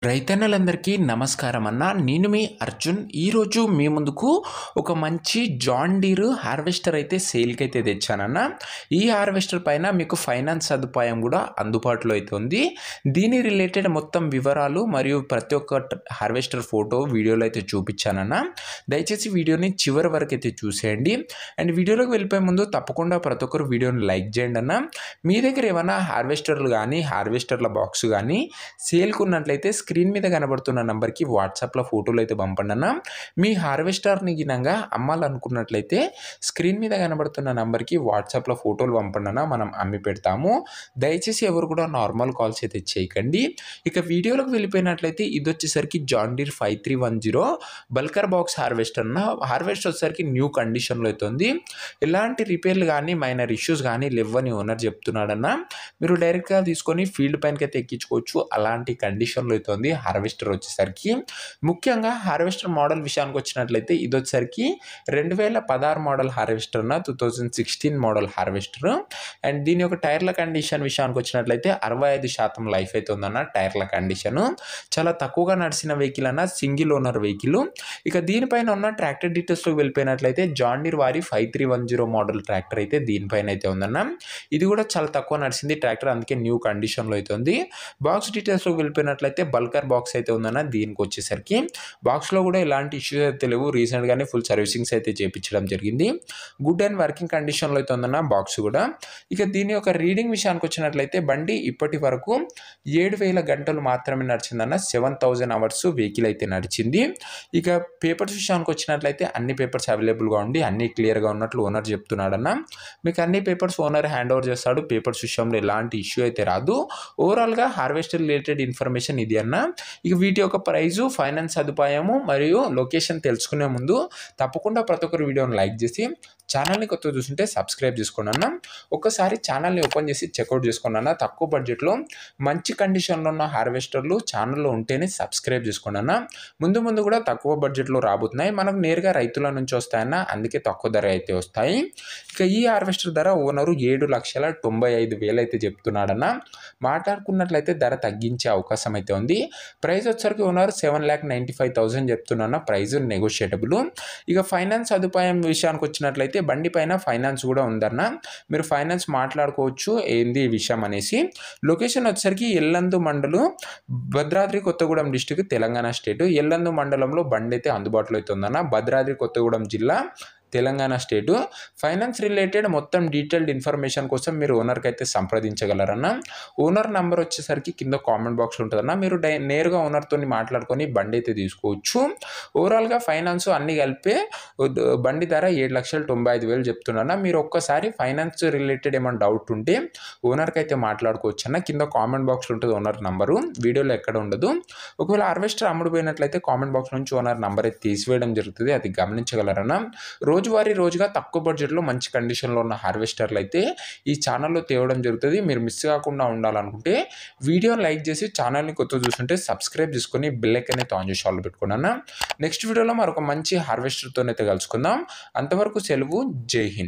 రైతన్నలందరికీ నమస్కారం అన్న. నేను మీ అర్జున్. ఈరోజు మీ ముందుకు ఒక మంచి జాన్ డీర్ హార్వెస్టర్ అయితే సేల్కి అయితే తెచ్చానన్న. ఈ హార్వెస్టర్ పైన మీకు ఫైనాన్స్ సదుపాయం కూడా అందుబాటులో అయితే ఉంది. దీని రిలేటెడ్ మొత్తం వివరాలు మరియు ప్రతి ఒక్క హార్వెస్టర్ ఫోటో వీడియోలో అయితే చూపించానన్న. దయచేసి వీడియోని చివరి వరకు అయితే చూసేయండి. అండ్ వీడియోలోకి వెళ్ళిపోయే ముందు తప్పకుండా ప్రతి ఒక్కరు వీడియోని లైక్ చేయండి అన్న. మీ దగ్గర ఏమైనా హార్వెస్టర్లు కానీ హార్వెస్టర్ల బాక్స్ కానీ సేల్కి ఉన్నట్లయితే స్క్రీన్ మీద కనబడుతున్న నంబర్కి వాట్సాప్లో ఫోటోలు అయితే పంపండి అన్న. మీ హార్వెస్టర్ని గినంగా అమ్మాలనుకున్నట్లయితే స్క్రీన్ మీద కనబడుతున్న నంబర్కి వాట్సాప్లో ఫోటోలు పంపండి అన్న, మనం అమ్మి పెడతాము. దయచేసి ఎవరు కూడా నార్మల్ కాల్స్ అయితే చేయకండి. ఇక వీడియోలోకి వెళ్ళిపోయినట్లయితే ఇది వచ్చేసరికి John Deere 5310 bulkier box harvester అన్న. హార్వెస్టర్ వచ్చేసరికి న్యూ కండిషన్లో అయితే ఉంది. ఎలాంటి రిపేర్లు కానీ మైనర్ ఇష్యూస్ కానీ లేవని ఓనర్ చెప్తున్నాడన్న. మీరు డైరెక్ట్గా తీసుకొని ఫీల్డ్ పైనకి అయితే ఎక్కించుకోవచ్చు. అలాంటి కండిషన్లో అయితే ఉంది హార్వెస్టర్ వచ్చేసరికి. ముఖ్యంగా హార్వెస్టర్ మోడల్ విషయానికి వచ్చినట్లయితే ఇది వచ్చేసరికి 2016 మోడల్ హార్వెస్టర్ అన్న, 2016 మోడల్ హార్వెస్టర్. అండ్ దీని యొక్క టైర్ల కండిషన్ విషయానికి వచ్చినట్లయితే 65% లైఫ్ అయితే ఉందన్న. టైర్ల కండిషన్ చాలా తక్కువగా నడిచిన వెహికల్ అన్న, సింగిల్ ఓనర్ వెహికల్. ఇక దీనిపైన ఉన్న ట్రాక్టర్ డీటెయిల్స్లోకి వెళ్ళిపోయినట్లయితే జాన్ డీర్ వారి 5310 మోడల్ ట్రాక్టర్ అయితే దీనిపైన అయితే ఉందన్న. ఇది కూడా చాలా తక్కువ నడిచింది ట్రాక్టర్, అందుకే న్యూ కండిషన్లో అయితే ఉంది. బాక్స్ డీటెయిల్స్లోకి వెళ్ళిపోయినట్లయితే బల్కర్ బాక్స్ అయితే ఉందన్న. దీనికి వచ్చేసరికి బాక్స్లో కూడా ఎలాంటి ఇష్యూస్ అయితే లేవు. రీసెంట్గానే ఫుల్ సర్వీసింగ్స్ అయితే చేయించడం జరిగింది. గుడ్ అండ్ వర్కింగ్ కండిషన్లో అయితే ఉందన్న బాక్స్ కూడా. ఇక దీని యొక్క రీడింగ్ విషయానికి వచ్చినట్లయితే బండి ఇప్పటి వరకు 7000 గంటలు మాత్రమే నడిచిందన్న. 7000 అవర్స్ వెహికల్ అయితే నడిచింది. ఇక పేపర్స్ విషయానికి వచ్చినట్లయితే అన్ని పేపర్స్ అవైలబుల్గా ఉండి అన్ని క్లియర్గా ఉన్నట్లు ఓనర్ చెప్తున్నాడన్న. మీకు అన్ని పేపర్స్ ఓనర్ హ్యాండ్ ఓవర్ చేస్తాడు. పేపర్స్ విషయంలో ఎలాంటి ఇష్యూ అయితే రాదు. ఓవరాల్గా హార్వెస్టర్ రిలేటెడ్ ఇన్ఫర్మేషన్ ఇది అన్న. ఇక వీటి యొక్క ప్రైజు, ఫైనాన్స్ సదుపాయము మరియు లొకేషన్ తెలుసుకునే ముందు తప్పకుండా ప్రతి ఒక్కరు వీడియోని లైక్ చేసి ఛానల్ని కొత్తగా చూస్తుంటే సబ్స్క్రైబ్ చేసుకోండి అన్న. ఒక్కసారి ఛానల్ని ఓపెన్ చేసి చెక్అవుట్ చేసుకోండి అన్న. తక్కువ బడ్జెట్లో మంచి కండిషన్లో ఉన్న హార్వెస్టర్లు ఛానల్లో ఉంటేనే సబ్స్క్రైబ్ చేసుకోండి అన్న. ముందు ముందు కూడా తక్కువ బడ్జెట్లో రాబోతున్నాయి. మనకు నేరుగా రైతుల నుంచి వస్తాయన్న, అందుకే తక్కువ ధర అయితే వస్తాయి. ఇక ఈ హార్వెస్టర్ ధర ఓనరు 7,95,000 అయితే చెప్తున్నాడన్న. మాట్లాడుకున్నట్లయితే ధర తగ్గించే అవకాశం అయితే ఉంది. ప్రైస్ వచ్చరికి ఓనర్ 7,95,000 చెప్తున్నా. ప్రైస్ నెగోషియేటబుల్. ఇక ఫైనాన్స్ సదుపాయం విషయానికి వచ్చినట్లయితే బండి పైన ఫైనాన్స్ కూడా ఉందన్న. మీరు ఫైనాన్స్ మాట్లాడుకోవచ్చు ఏంది విషయం అనేసి. లొకేషన్ వచ్చేసరికి ఎల్లందు మండలు, భద్రాద్రి కొత్తగూడెం డిస్టిక్, తెలంగాణ స్టేట్. ఎల్లందు మండలంలో బండి అయితే అందుబాటులో అయితే ఉందన్న. భద్రాద్రి కొత్తగూడెం జిల్లా, తెలంగాణ స్టేటు. ఫైనాన్స్ రిలేటెడ్ మొత్తం డీటెయిల్డ్ ఇన్ఫర్మేషన్ కోసం మీరు ఓనర్కి అయితే సంప్రదించగలరన్న. ఓనర్ నెంబర్ వచ్చేసరికి కింద కామెంట్ బాక్స్లో ఉంటుందన్న. మీరు నేరుగా ఓనర్తో మాట్లాడుకొని బండి అయితే తీసుకోవచ్చు. ఓవరాల్గా ఫైనాన్స్ అన్ని కలిపి బండి ధర 7,95,000 చెప్తున్నా. మీరు ఒక్కసారి ఫైనాన్స్ రిలేటెడ్ ఏమైనా డౌట్ ఉంటే ఓనర్కి అయితే మాట్లాడుకోవచ్చు అన్న. కింద కామెంట్ బాక్స్లో ఉంటుంది ఓనర్ నంబరు, వీడియోలో ఎక్కడ ఉండదు. ఒకవేళ హార్వెస్టర్ అమ్ముడుపోయినట్లయితే కామెంట్ బాక్స్ నుంచి ఓనర్ నంబర్ అయితే తీసివేయడం జరుగుతుంది, అది గమనించగలరన్న. రోజుగా తక్కువ బడ్జెట్లో మంచి కండిషన్లో ఉన్న హార్వెస్టర్లు అయితే ఈ ఛానల్లో తేవడం జరుగుతుంది. మీరు మిస్ కాకుండా ఉండాలనుకుంటే వీడియోని లైక్ చేసి ఛానల్ని కొత్తగా చూస్తుంటే సబ్స్క్రైబ్ చేసుకొని బెల్ ఐకాన్ అయితే ఆన్ చేసి ఆల్ పెట్టుకోండి అన్న. నెక్స్ట్ వీడియోలో మరొక మంచి హార్వెస్టర్తో అయితే కలుసుకుందాం. అంతవరకు సెలవు. జై హింద్.